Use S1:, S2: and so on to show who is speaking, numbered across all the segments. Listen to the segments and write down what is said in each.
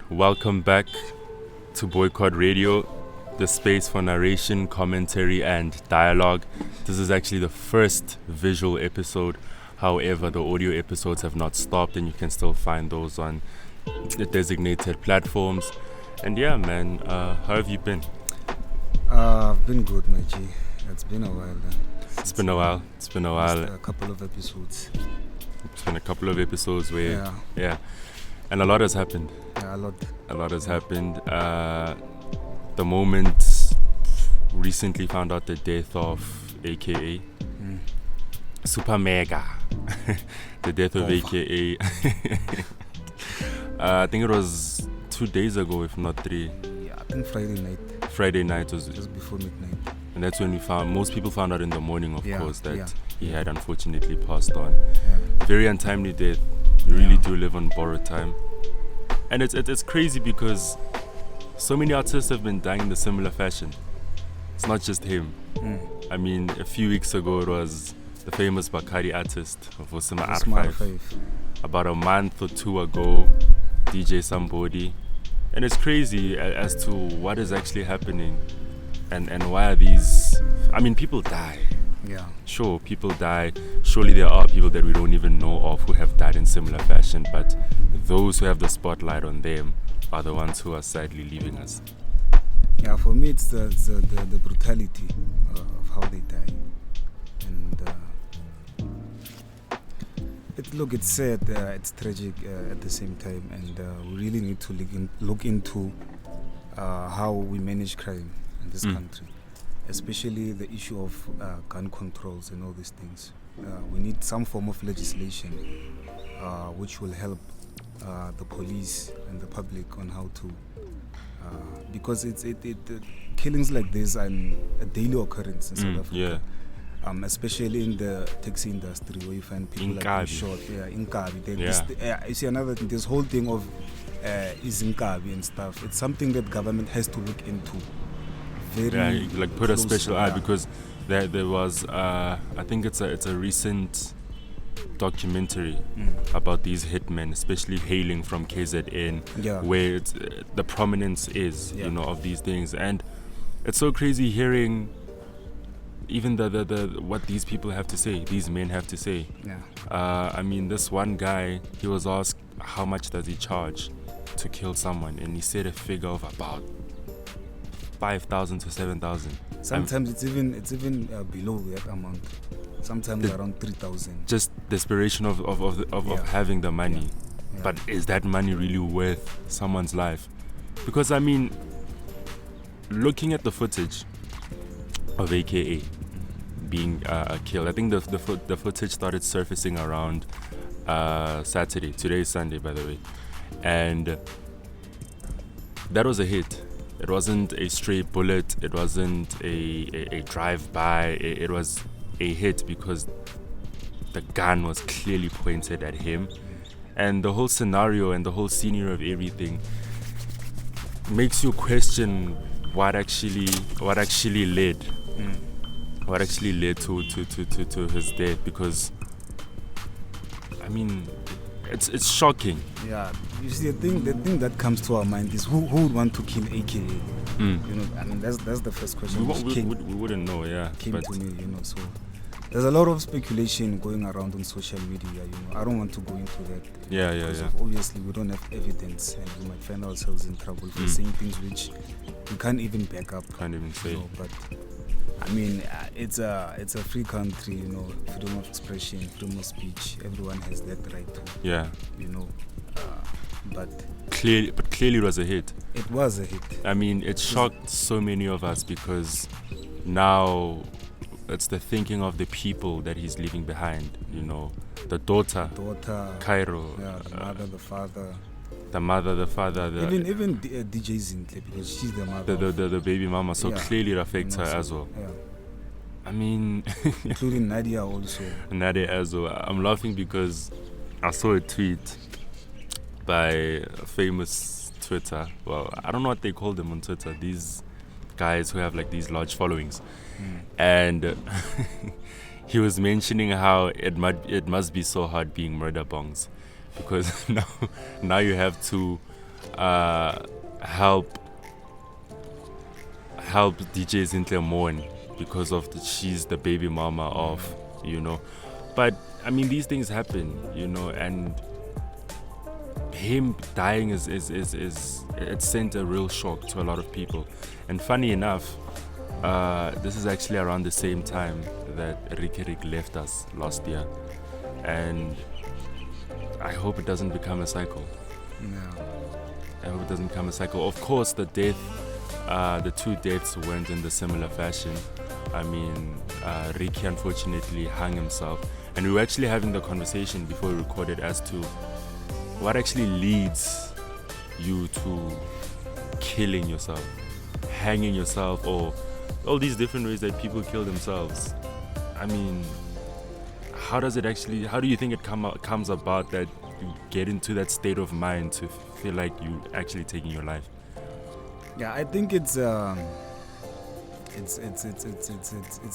S1: Welcome back to Boycott Radio, the space for narration, commentary, and dialogue. This is actually the first visual episode. However, the audio episodes have not stopped, and you can still find those on the designated platforms. And yeah, man, how have you been?
S2: I've been good, my G. It's been a while.
S1: It's been a while.
S2: A couple of episodes.
S1: It's been a couple of episodes where,
S2: Yeah.
S1: And a lot has happened.
S2: Yeah,
S1: A lot has happened. The moment recently found out the death of AKA Super Mega. The death of AKA. I think it was 2 days ago, if not 3.
S2: Yeah, I think
S1: Friday night was
S2: just before midnight.
S1: And that's when most people found out in the morning, of course, that he had unfortunately passed on.
S2: Yeah.
S1: Very untimely death. We really do live on borrowed time. And it's crazy because so many artists have been dying in a similar fashion. It's not just him. I mean, a few weeks ago it was the famous Bakari artist, Vosima R5. About a month or 2 ago, DJ Somebody. And it's crazy as to what is actually happening and why are these... I mean, people die.
S2: Yeah.
S1: Sure, people die. Surely there are people that we don't even know of who have died in similar fashion, but those who have the spotlight on them are the ones who are sadly leaving us.
S2: Yeah, for me it's the brutality of how they die. And it's sad, it's tragic at the same time, and we really need to look into how we manage crime in this country. Especially the issue of gun controls and all these things. We need some form of legislation which will help the police and the public on how to, because killings like this are a daily occurrence in South Africa. Especially in the taxi industry where you find people like being shot. In Kabi. You see another thing, this whole thing of is in Kabi and stuff. It's something that government has to look into.
S1: Like put a special eye, because there was I think it's a recent documentary about these hitmen, especially hailing from KZN, where it's, the prominence is of these things. And it's so crazy hearing even the what these people have to say, these men have to say. I mean, this one guy, he was asked how much does he charge to kill someone, and he said a figure of about 5,000 to 7,000.
S2: Sometimes it's even below that amount. Sometimes around 3,000.
S1: Just desperation of having the money. But is that money really worth someone's life? Because I mean, looking at the footage of AKA being killed, I think the footage started surfacing around Saturday. Today is Sunday, by the way, and that was a hit. It wasn't a stray bullet. It wasn't a drive-by. It was a hit because the gun was clearly pointed at him. And the whole scenario and the whole scenery of everything makes you question what actually led to his death. Because, I mean, it's shocking. Yeah,
S2: you see, the thing that comes to our mind is who would want to kill AKA? You know, I mean, that's the first question.
S1: We wouldn't know,
S2: came to me, So there's a lot of speculation going around on social media. I don't want to go into that. Because obviously we don't have evidence, and we might find ourselves in trouble for saying things which we can't even back up.
S1: Can't even say.
S2: But I mean, it's a free country, freedom of expression, freedom of speech. Everyone has that right to. But
S1: clearly it was a hit.
S2: It was a hit.
S1: I mean, it shocked so many of us because now it's the thinking of the people that he's leaving behind. The daughter, Cairo,
S2: the mother, the father.
S1: The mother, the father,
S2: even DJ Zintle, because she's the mother.
S1: The baby mama, so clearly it affects her as well.
S2: Yeah.
S1: I mean,
S2: including Nadia also.
S1: Nadia as well. I'm laughing because I saw a tweet by a famous Twitter. Well, I don't know what they call them on Twitter. These guys who have like these large followings, and he was mentioning how it must be so hard being murder bongs, because now you have to help DJ Zinhle mourn because of she's the baby mama of, but I mean, these things happen, and him dying is it sent a real shock to a lot of people. And funny enough, this is actually around the same time that Rick left us last year, and I hope it doesn't become a cycle.
S2: No.
S1: I hope it doesn't become a cycle. Of course, the two deaths went in the similar fashion. I mean, Ricky unfortunately hung himself, and we were actually having the conversation before we recorded as to what actually leads you to killing yourself, hanging yourself, or all these different ways that people kill themselves. I mean, how do you think it comes about that you get into that state of mind to feel like you actually taking your life?
S2: Yeah, I think it's a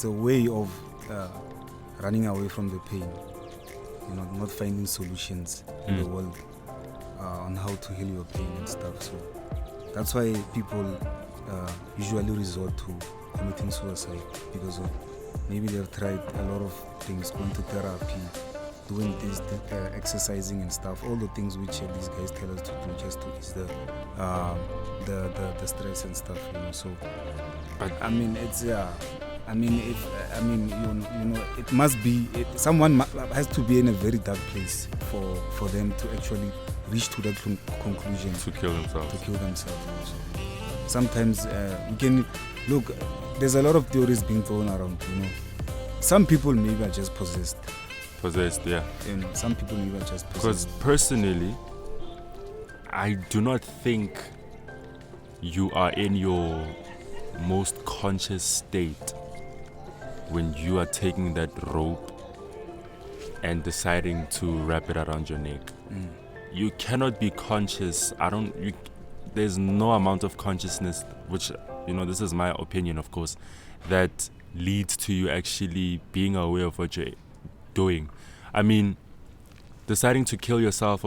S2: way of running away from the pain, not finding solutions in the world on how to heal your pain and stuff. So that's why people usually resort to committing suicide, because maybe they've tried a lot of things, going to therapy, doing this, exercising and stuff, all the things which these guys tell us to do just to ease the stress and stuff, So, but I mean, it's it must be someone has to be in a very dark place for them to actually reach to that conclusion
S1: to kill themselves.
S2: So sometimes we can look. There's a lot of theories being thrown around. Some people maybe are just possessed.
S1: Yeah.
S2: Some people maybe are just possessed.
S1: Because personally, I do not think you are in your most conscious state when you are taking that rope and deciding to wrap it around your neck. You cannot be conscious. There's no amount of consciousness, which, this is my opinion, of course, that leads to you actually being aware of what you're doing. I mean, deciding to kill yourself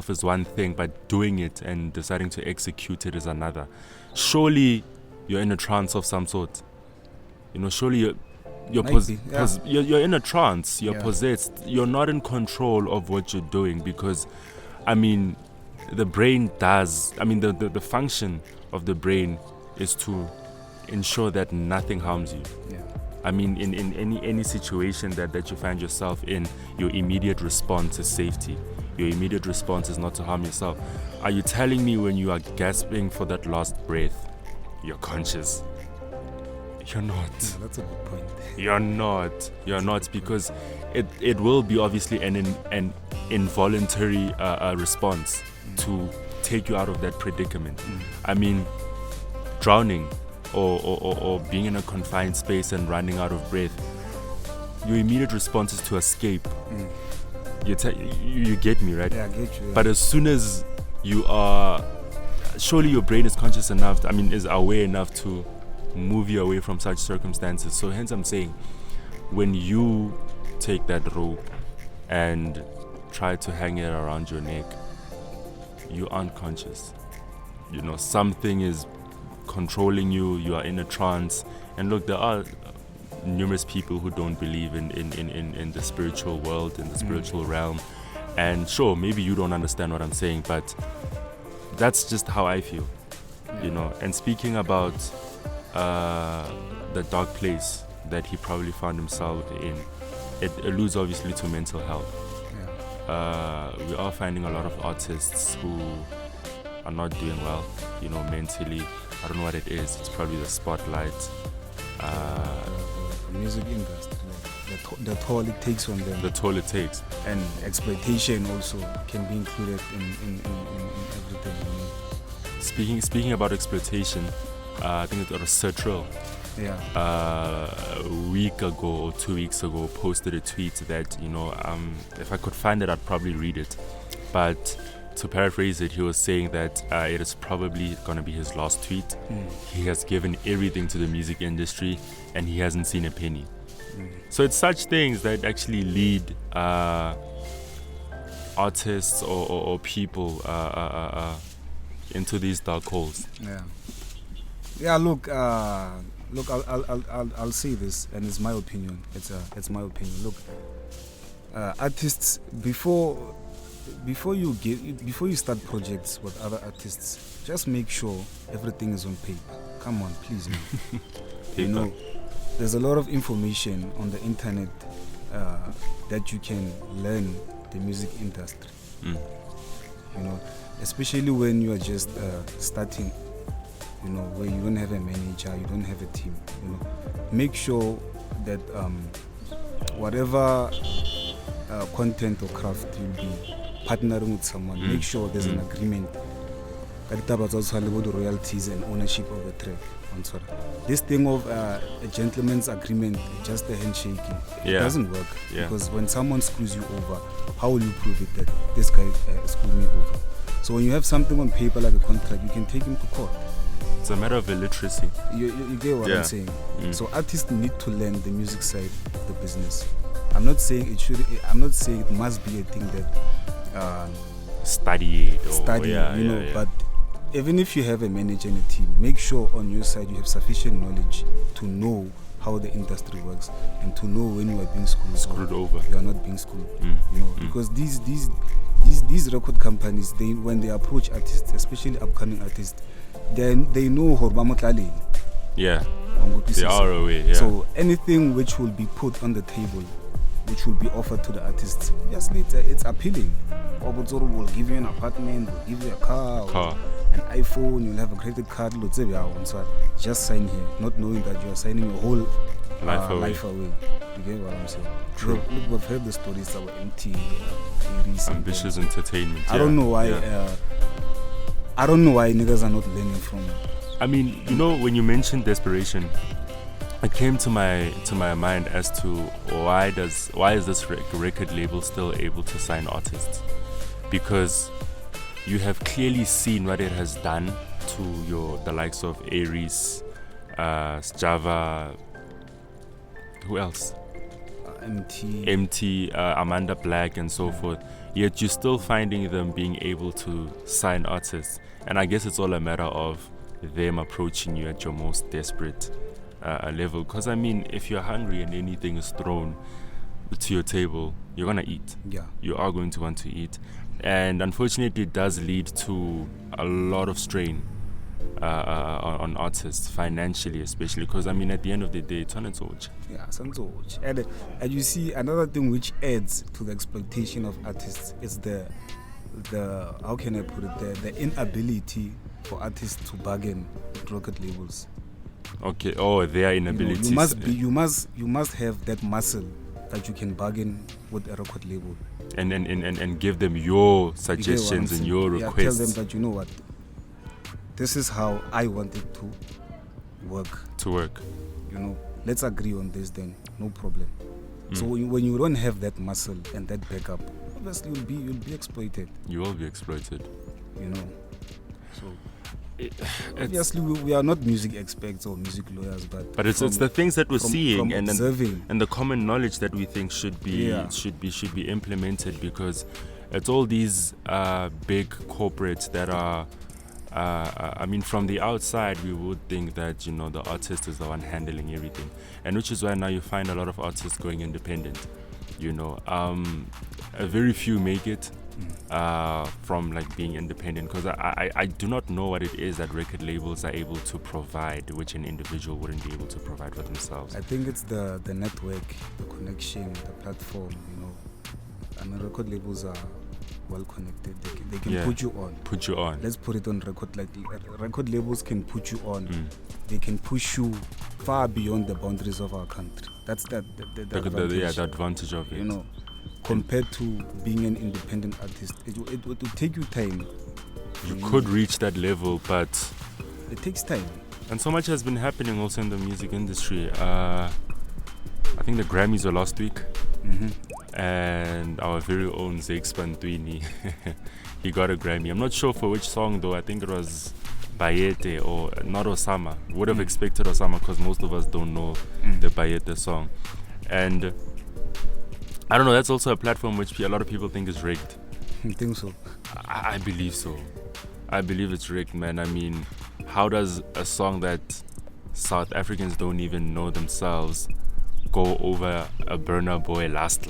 S1: is one thing, but doing it and deciding to execute it is another. Surely you're in a trance of some sort. Surely you're in a trance, you're possessed, you're not in control of what you're doing, because I mean, the brain the function of the brain is to ensure that nothing harms you. I mean, in any situation that you find yourself in, your immediate response is safety. Your immediate response is not to harm yourself. Are you telling me when you are gasping for that last breath, you're conscious? You're not.
S2: Yeah, that's a good point.
S1: You're not, because it will be obviously an involuntary response to take you out of that predicament. I mean, drowning or being in a confined space and running out of breath, your immediate response is to escape. You get me, right?
S2: Yeah, I get you. Yeah.
S1: But as soon as you are, surely your brain is conscious enough, is aware enough to move you away from such circumstances. So hence I'm saying, when you take that rope and try to hang it around your neck, you aren't conscious. Something is controlling you. You are in a trance. And look, there are numerous people who don't believe in the spiritual world, in the spiritual realm. And sure, maybe you don't understand what I'm saying, but that's just how I feel. And speaking about the dark place that he probably found himself in, it alludes obviously to mental health. We are finding a lot of artists who are not doing well, mentally. I don't know what it is. It's probably the spotlight.
S2: The music industry, the toll it takes on them.
S1: The toll it takes.
S2: And exploitation also can be included in everything.
S1: Speaking about exploitation, I think it was Sertril. A week ago or 2 weeks ago posted a tweet that, if I could find it, I'd probably read it. But to paraphrase it, he was saying that it is probably going to be his last tweet. He has given everything to the music industry and he hasn't seen a penny. So it's such things that actually lead artists or people into these dark holes.
S2: Yeah. Look, I'll say this, and it's my opinion. It's my opinion. Look, artists, before you start projects with other artists, just make sure everything is on paper. Come on, please, man. You know, there's a lot of information on the internet that you can learn the music industry. You know, especially when you are just starting. You know, where you don't have a manager, you don't have a team. You know, make sure that whatever content or craft you'll be partnering with someone, make sure there's an agreement. The royalties and ownership of the track. This thing of a gentleman's agreement, just a handshake, it doesn't work. Because when someone screws you over, how will you prove it that this guy screwed me over? So when you have something on paper like a contract, you can take him to court.
S1: It's a matter of illiteracy.
S2: You get what I'm saying? So artists need to learn the music side of the business. I'm not saying it must be a thing that
S1: study it.
S2: But even if you have a manager and a team, make sure on your side you have sufficient knowledge to know how the industry works and to know when you are being screwed over. You are not being screwed. You know, because these record companies, when they approach artists, especially upcoming artists, then they know Horbamotlali.
S1: Yeah. They are aware.
S2: So anything which will be put on the table, which will be offered to the artists, obviously it's appealing. Obotsoro will give you an apartment, will give you a car. An iPhone, you'll have a credit card, so just sign here, not knowing that you are signing your whole life away. You get what I'm saying?
S1: True.
S2: Look, we've heard the stories about MT,
S1: Ambitious Entertainment.
S2: I don't know why. I don't know why niggas are not learning from it.
S1: I mean, you know, when you mentioned desperation, it came to my mind as to why is this record label still able to sign artists? Because you have clearly seen what it has done to the likes of Aries, Java, who else? MT, Amanda Black, and so forth. Yet you're still finding them being able to sign artists. And I guess it's all a matter of them approaching you at your most desperate level. Because, I mean, if you're hungry and anything is thrown to your table, you're going to eat.
S2: Yeah.
S1: You are going to want to eat. And unfortunately, it does lead to a lot of strain on artists, financially especially. Because, I mean, at the end of the day, it's on its own.
S2: Yeah, and you see, another thing which adds to the exploitation of artists is the how can I put it, the inability for artists to bargain with record labels.
S1: Okay. Their inability.
S2: You must have that muscle that you can bargain with a record label.
S1: And give them your suggestions and your requests.
S2: Tell them that, you know what, this is how I want it to work. You know, let's agree on this then, no problem. So when you don't have that muscle and that backup, obviously you'll be exploited.
S1: You will be exploited.
S2: You know. So obviously we are not music experts or music lawyers, but
S1: it's the things that we're seeing and the common knowledge that we think should be implemented, because it's all these big corporates that are I mean, from the outside we would think that, you know, the artist is the one handling everything, and which is why now you find a lot of artists going independent. You know, a very few make it from like being independent, because I do not know what it is that record labels are able to provide which an individual wouldn't be able to provide for themselves.
S2: I think it's the network, the connection, the platform, you know. I mean, record labels are well connected. They can put you on. Let's put it on record. Like record labels can put you on. They can push you far beyond the boundaries of our country. That's the advantage.
S1: The advantage of it.
S2: You know, compared to being an independent artist, it will take you time.
S1: You could reach that level, but
S2: it takes time.
S1: And so much has been happening also in the music industry. I think the Grammys were last week. And our very own Zakes Pantwini, he got a Grammy. I'm not sure for which song though. I think it was Bayete or not Osama. Would have expected Osama because most of us don't know the Bayete song. And I don't know, that's also a platform which a lot of people think is rigged.
S2: You think so?
S1: I believe so. I believe it's rigged, man. I mean, how does a song that South Africans don't even know themselves go over a Burna Boy last?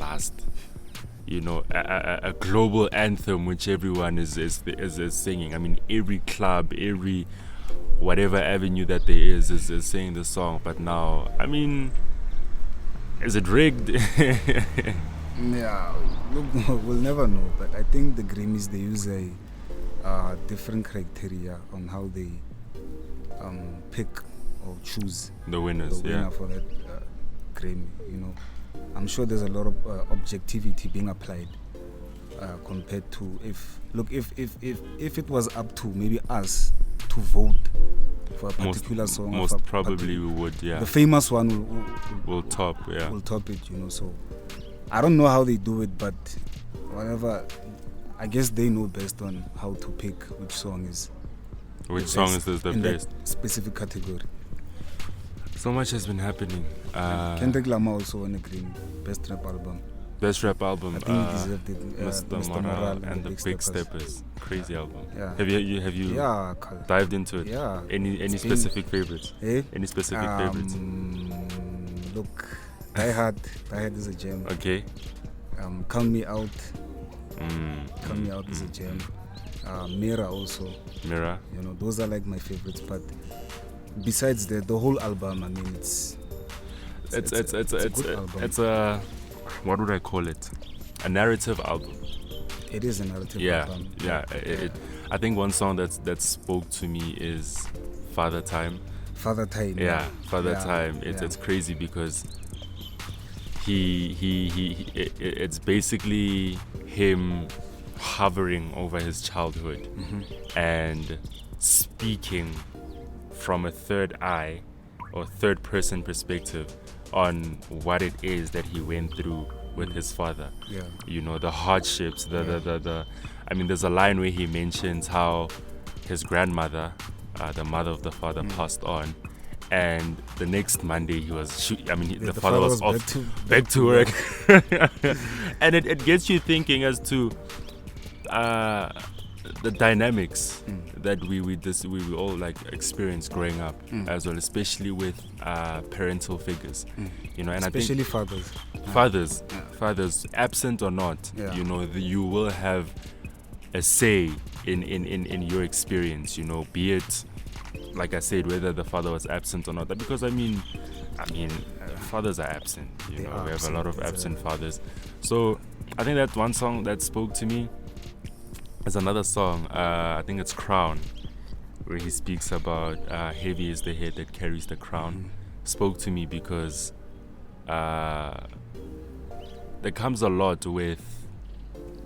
S1: You know, a global anthem which everyone is singing. I mean, every club, every whatever avenue that there is singing the song. But now, I mean, is it rigged?
S2: Yeah, look, we'll never know. But I think the Grammys, they use a different criteria on how they pick or choose
S1: The winners,
S2: the winner for that Grammy. You know, I'm sure there's a lot of objectivity being applied compared to if it was up to maybe us to vote for a particular song.
S1: Most probably we would, yeah.
S2: The famous one
S1: will top, yeah.
S2: Will top it, you know. So I don't know how they do it, but whatever. I guess they know best on how to pick which song is
S1: the best
S2: in
S1: best.
S2: that specific category.
S1: So much has been happening.
S2: Kendrick Lamar also won a Grammy, Best Rap Album.
S1: Best rap album.
S2: I think he deserved it.
S1: Mr. Morale and the Big Steppers. Crazy album.
S2: Yeah.
S1: Have you dived into it?
S2: Yeah.
S1: Any specific favorites?
S2: Eh?
S1: Any specific favorites?
S2: Look, Die Hard is a gem.
S1: Okay.
S2: Count Me Out. Count Me Out is a gem. Mirror also.
S1: Mirror.
S2: You know, those are like my favorites. But besides that, the whole album, I mean, it's a good album.
S1: It's a, what would I call it? A narrative album.
S2: It is a narrative album.
S1: Yeah. I think one song that spoke to me is Father Time.
S2: Father Time.
S1: Yeah, Father Time. It's crazy because it's basically him hovering over his childhood and speaking from a third eye or third person perspective on what it is that he went through with his father.
S2: Yeah.
S1: You know, the hardships, I mean, there's a line where he mentions how his grandmother, the mother of the father, passed on, and the next Monday he was the father was off back to work. And it gets you thinking as to the dynamics that we all like experience growing up as well, especially with parental figures, you know, and
S2: especially
S1: I think fathers, absent or not, you know, you will have a say in your experience, you know, be it, like I said, whether the father was absent or not. Because I mean, fathers are absent, you know, we have a lot of absent fathers. So I think that one song that spoke to me. There's another song, I think it's Crown, where he speaks about heavy is the head that carries the crown. Spoke to me because there comes a lot with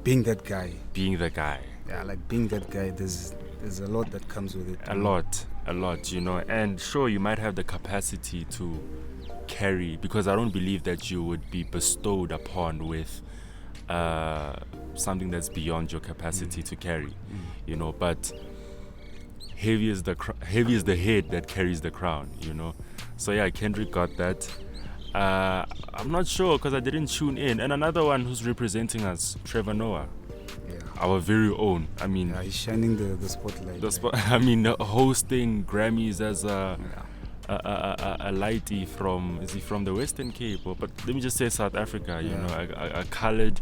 S2: being that guy. Yeah, like being that guy, there's a lot that comes with it.
S1: A lot, you know. And sure, you might have the capacity to carry, because I don't believe that you would be bestowed upon with something that's beyond your capacity to carry, you know. But heavy is the head that carries the crown, you know. So yeah, Kendrick got that. I'm not sure because I didn't tune in. And another one who's representing us, Trevor Noah, our very own. I mean,
S2: he's shining the spotlight.
S1: I mean, hosting Grammys as a lighty from, is he from the Western Cape? But let me just say South Africa, you know, a colored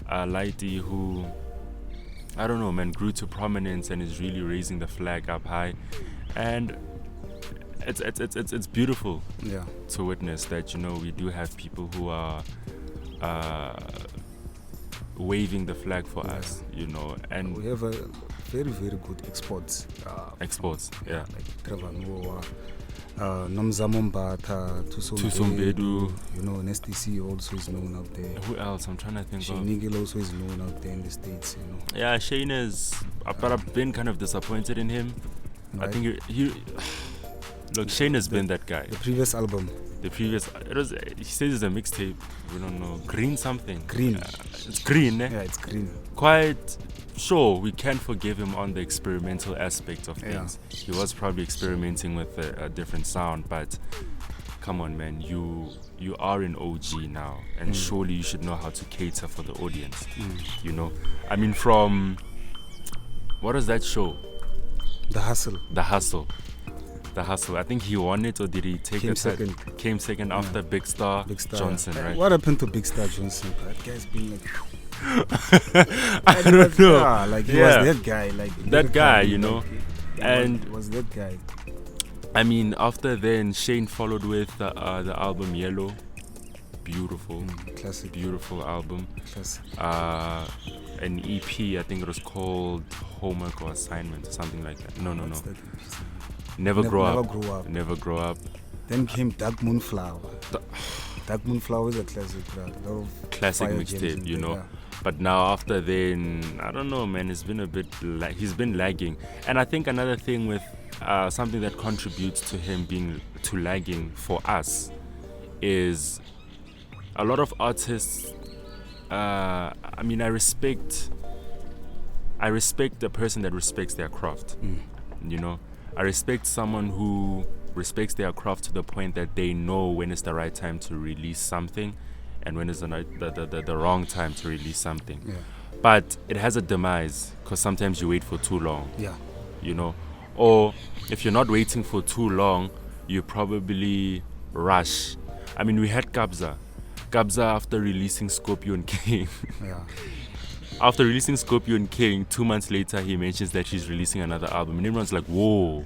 S1: lighty who, I don't know, man, grew to prominence and is really raising the flag up high. And it's beautiful to witness that, you know, we do have people who are waving the flag for us, you know. And
S2: we have a very, very good exports.
S1: Like
S2: Trevor Noah, Nomzamo Mbata,
S1: Tusombedu,
S2: you know, Nasty C also is known out there.
S1: Who else? I'm trying to think
S2: Shane
S1: of.
S2: Nigel also is known out there in the States, you know.
S1: Yeah, Shane is, but I've been kind of disappointed in him. Right. I think he look, Shane has been that guy.
S2: The previous album.
S1: He says it's a mixtape. We don't know. Green something.
S2: Green.
S1: It's green, eh?
S2: Yeah, it's green.
S1: Quite sure we can forgive him on the experimental aspect of things. He was probably experimenting with a different sound, but come on, man, you are an OG now, and surely you should know how to cater for the audience. You know, I mean, from what was that show?
S2: The Hustle.
S1: The Hustle. I think he won it, or did he take
S2: Came
S1: it?
S2: second.
S1: Came second after Big Star Johnson, right?
S2: What happened to Big Star Johnson? That guy's been like.
S1: I don't know.
S2: Yeah, like he was that guy, like
S1: that guy, you know.
S2: Like,
S1: and
S2: was that guy.
S1: I mean, after then, Shane followed with the album Yellow. Beautiful,
S2: classic,
S1: beautiful album.
S2: Classic.
S1: An EP, I think it was called Homework or Assignment or something like that. No. Never Grow Up. Never Grow Up.
S2: Then came Dark Moonflower. Dark Moonflower is a classic, bro. A lot of
S1: classic mixtape, you know. Yeah. But now after then, I don't know, man. It's been a bit he's been lagging, and I think another thing with something that contributes to him being too lagging for us is a lot of artists. I mean, I respect the person that respects their craft. You know, I respect someone who respects their craft to the point that they know when is the right time to release something and when is the wrong time to release something.
S2: Yeah.
S1: But it has a demise because sometimes you wait for too long.
S2: Yeah.
S1: You know, or if you're not waiting for too long, you probably rush. I mean, we had Kabza after releasing Scorpion King.
S2: Yeah.
S1: After releasing Scorpion King, 2 months later, he mentions that he's releasing another album, and everyone's like, "Whoa,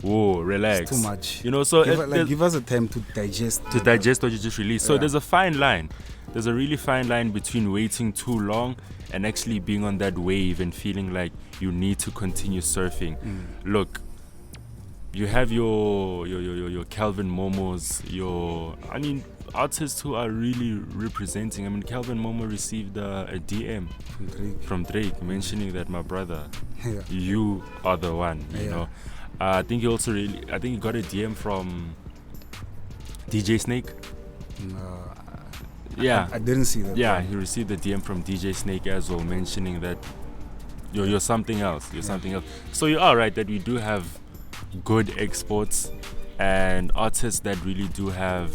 S1: whoa, relax,
S2: it's too much."
S1: You know, so
S2: give us a time to digest.
S1: To digest what you just released. So there's a fine line. There's a really fine line between waiting too long and actually being on that wave and feeling like you need to continue surfing. Look, you have your Calvin Momos, artists who are really representing. I mean, Calvin Momo received a DM from Drake mentioning that, my brother, you are the one. You know, I think he got a DM from DJ Snake.
S2: I didn't see that.
S1: Yeah, he received a DM from DJ Snake as well, mentioning that you're something else. You're something else. So you are right that we do have good exports and artists that really do have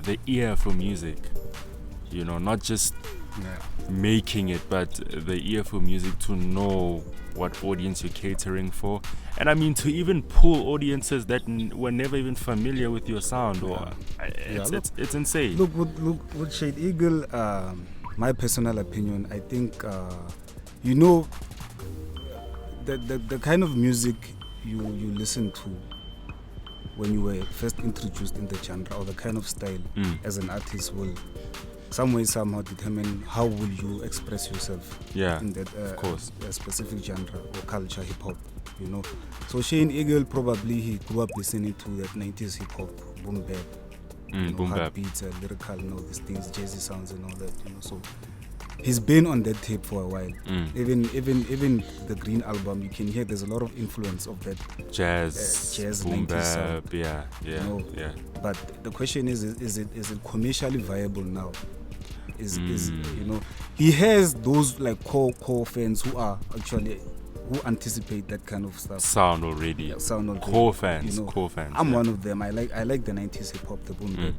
S1: the ear for music, you know, not just making it, but the ear for music to know what audience you're catering for. And I mean, to even pull audiences that were never even familiar with your sound, it's insane.
S2: Look, with Shade Eagle, my personal opinion, I think, you know, the kind of music you listen to when you were first introduced in the genre, or the kind of style as an artist will some way somehow determine how will you express yourself in that
S1: of course.
S2: A specific genre or culture, hip hop, you know. So Shane Eagle, probably he grew up listening to that 90s hip hop, boom bap,
S1: boom
S2: hard
S1: bap
S2: beats, lyrical, you know, these things, jazzy sounds and all that, you know. So he's been on that tape for a while. Even the Green album, you can hear there's a lot of influence of that jazz
S1: boom
S2: 90s
S1: bap,
S2: sound.
S1: you know?
S2: But the question is it commercially viable now? Is you know, he has those like core fans who anticipate that kind of stuff.
S1: Sound already. Core fans.
S2: You know,
S1: core fans.
S2: I'm one of them. I like the 90s hip hop, the boom bap.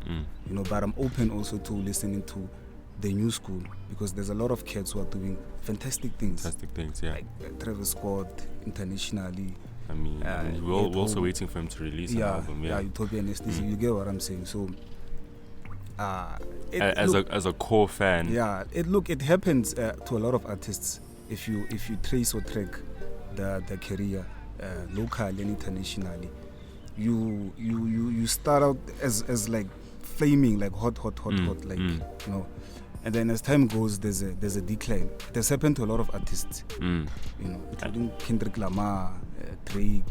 S2: You know, but I'm open also to listening to the new school, because there's a lot of kids who are doing fantastic things. Like Travis Scott internationally.
S1: I mean, we're also waiting for him to release an album.
S2: Utopia Anesthesia. You get what I'm saying? So,
S1: as a core fan,
S2: it happens to a lot of artists. If you trace or track the career locally and internationally, you start out as like flaming, like hot, like you know. And then as time goes, there's a decline. It has happened to a lot of artists, you know, including Kendrick Lamar, Drake,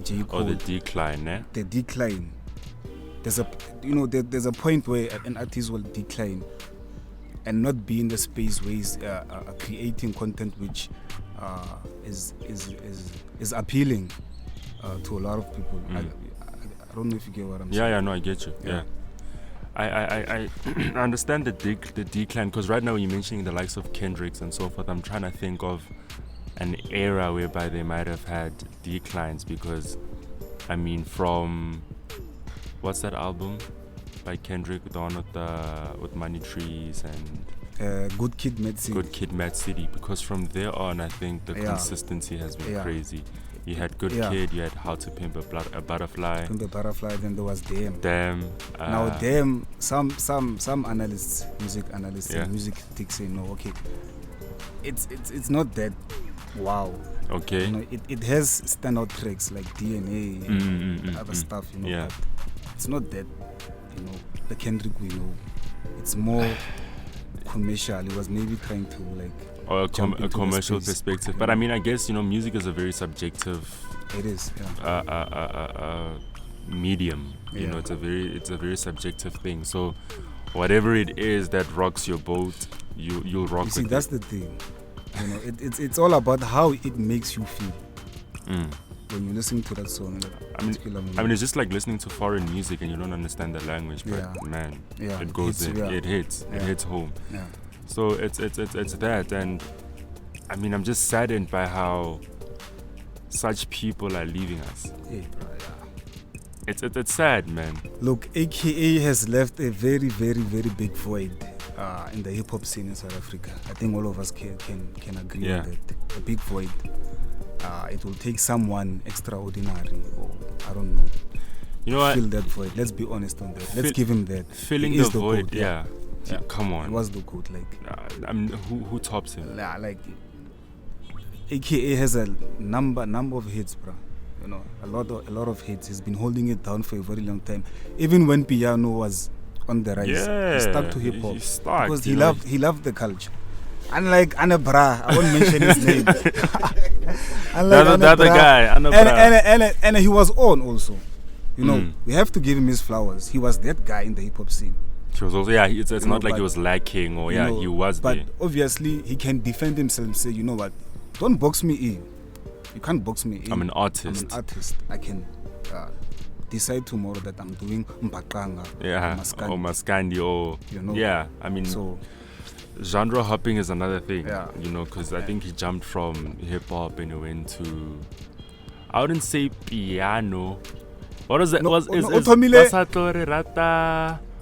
S2: J. Cole.
S1: The decline, eh?
S2: The decline. There's a point where an artist will decline and not be in the space where he's creating content which is appealing to a lot of people. I don't know if you get what I'm saying.
S1: No, I get you. Yeah. I understand the decline, because right now when you're mentioning the likes of Kendricks and so forth, I'm trying to think of an era whereby they might have had declines, because I mean, from what's that album by Kendrick, the one with Money Trees and
S2: Good Kid, Mad City.
S1: Good Kid, Mad City. Because from there on, I think the consistency has been crazy. You had Good Kid, you had How to Pimp a Butterfly.
S2: Pimp a Butterfly, then there was Damn.
S1: Now
S2: Damn, some analysts, music analysts, and music critics say no. Okay, it's not that. Wow.
S1: Okay.
S2: You know, it has standout tracks like DNA and other stuff. You know, but it's not that. You know, the Kendrick we know. It's more commercial. He was maybe trying to like.
S1: Or a commercial perspective. But I mean, I guess, music is a very subjective.
S2: It is.
S1: Medium. You know, it's a very subjective thing. So, whatever it is that rocks your boat, you'll rock. You see,
S2: that's the thing. You know, it's all about how it makes you feel when you listen to that song.
S1: I mean, it's just like listening to foreign music and you don't understand the language, but man, it goes in. It hits home.
S2: Yeah.
S1: So it's that, and I mean, I'm just saddened by how such people are leaving us.
S2: Yeah.
S1: It's sad, man.
S2: Look, AKA has left a very, very, very big void in the hip hop scene in South Africa. I think all of us can agree on that. A big void. It will take someone extraordinary, or I don't know.
S1: You know what?
S2: Fill that void. Let's be honest on that. Let's give him that.
S1: Filling the void, yeah. Come on.
S2: It was the good, like.
S1: I mean, who tops him?
S2: Like, AKA has a number of hits, bro. You know, a lot of hits. He's been holding it down for a very long time. Even when piano was on the rise, he stuck to hip hop because he loved the culture. Unlike Anabra, I won't mention his name.
S1: Unlike the other guy, Anabra.
S2: And he was on also. You know, we have to give him his flowers. He was that guy in the hip hop scene.
S1: He was also, it's not like he was lacking or he was
S2: but
S1: there.
S2: But obviously he can defend himself and say, you know what, don't box me in. You can't box me in.
S1: I'm an artist.
S2: I can decide tomorrow that I'm doing Mpakanga.
S1: Or Maskandi or I mean, so genre hopping is another thing. You know, because I think he jumped from hip hop and he went to, I wouldn't say piano. What is that?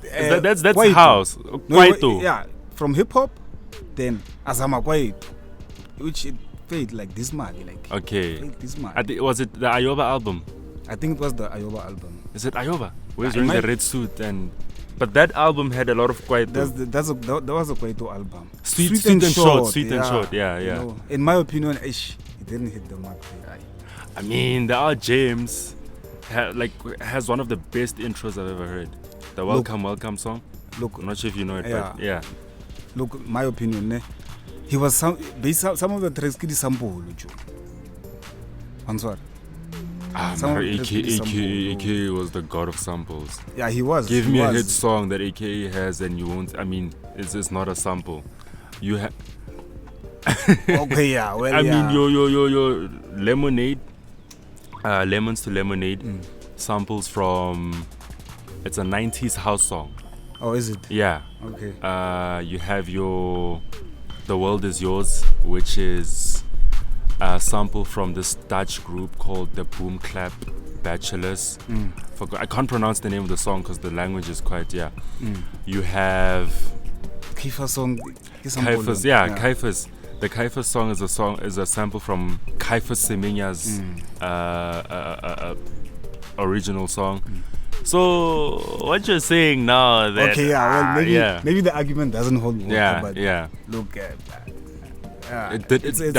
S1: That's Kwaito. House. Kwaito.
S2: From hip hop, then Azama Kwaito, which it played like this man, this man.
S1: Was it the Ayoba album?
S2: I think it was the Ayoba album.
S1: Is it Ayoba? Where he's wearing the red suit but that album had a lot of Kwaito.
S2: That was a Kwaito album.
S1: Sweet and short. You
S2: know, in my opinion, he didn't hit the mark.
S1: I mean, there are James. Has one of the best intros I've ever heard. The Welcome song.
S2: Look,
S1: I'm not sure if you know it, but yeah.
S2: Look, my opinion, he was some of the tracks kid sample. Answer.
S1: AKA was the god of samples.
S2: Yeah, he was.
S1: Give me a hit song that AKA has, and you won't. I mean, it's not a sample. You have.
S2: Okay, yeah. Well,
S1: I mean, your Lemonade. Lemons to Lemonade samples from, it's a 90s house song.
S2: Oh, is it?
S1: Yeah.
S2: Okay.
S1: You have The World Is Yours, which is a sample from this Dutch group called the Boom Clap Bachelors. I can't pronounce the name of the song because the language is quite, You have
S2: Kaifa song.
S1: Kaifas, Kaifas. The Kaifas song is a sample from Kaifas Semenya's original song. So what you're saying now that
S2: maybe the argument doesn't hold water. Look,
S1: the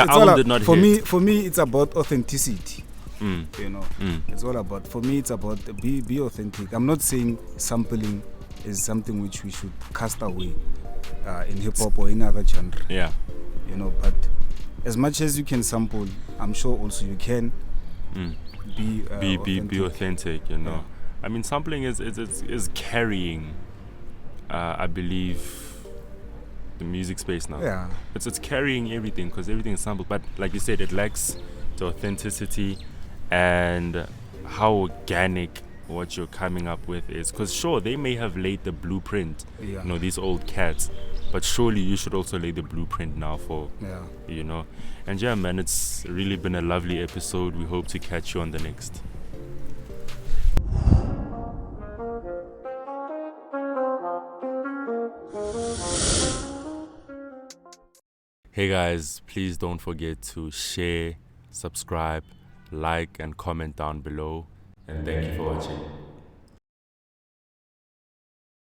S1: album did not hit.
S2: For me, it's about authenticity. You know, it's all about. For me, it's about be authentic. I'm not saying sampling is something which we should cast away in hip hop or any other genre.
S1: Yeah.
S2: You know, but as much as you can sample, I'm sure also you can
S1: be authentic. You know,
S2: yeah.
S1: I mean, sampling is carrying, I believe, the music space now.
S2: Yeah,
S1: it's carrying everything because everything is sampled. But like you said, it lacks the authenticity and how organic what you're coming up with is. Because sure, they may have laid the blueprint.
S2: Yeah.
S1: You know, these old cats. But surely you should also lay the blueprint now for, you know. And yeah, man, it's really been a lovely episode. We hope to catch you on the next. Hey guys, please don't forget to share, subscribe, like, and comment down below. And thank you for watching.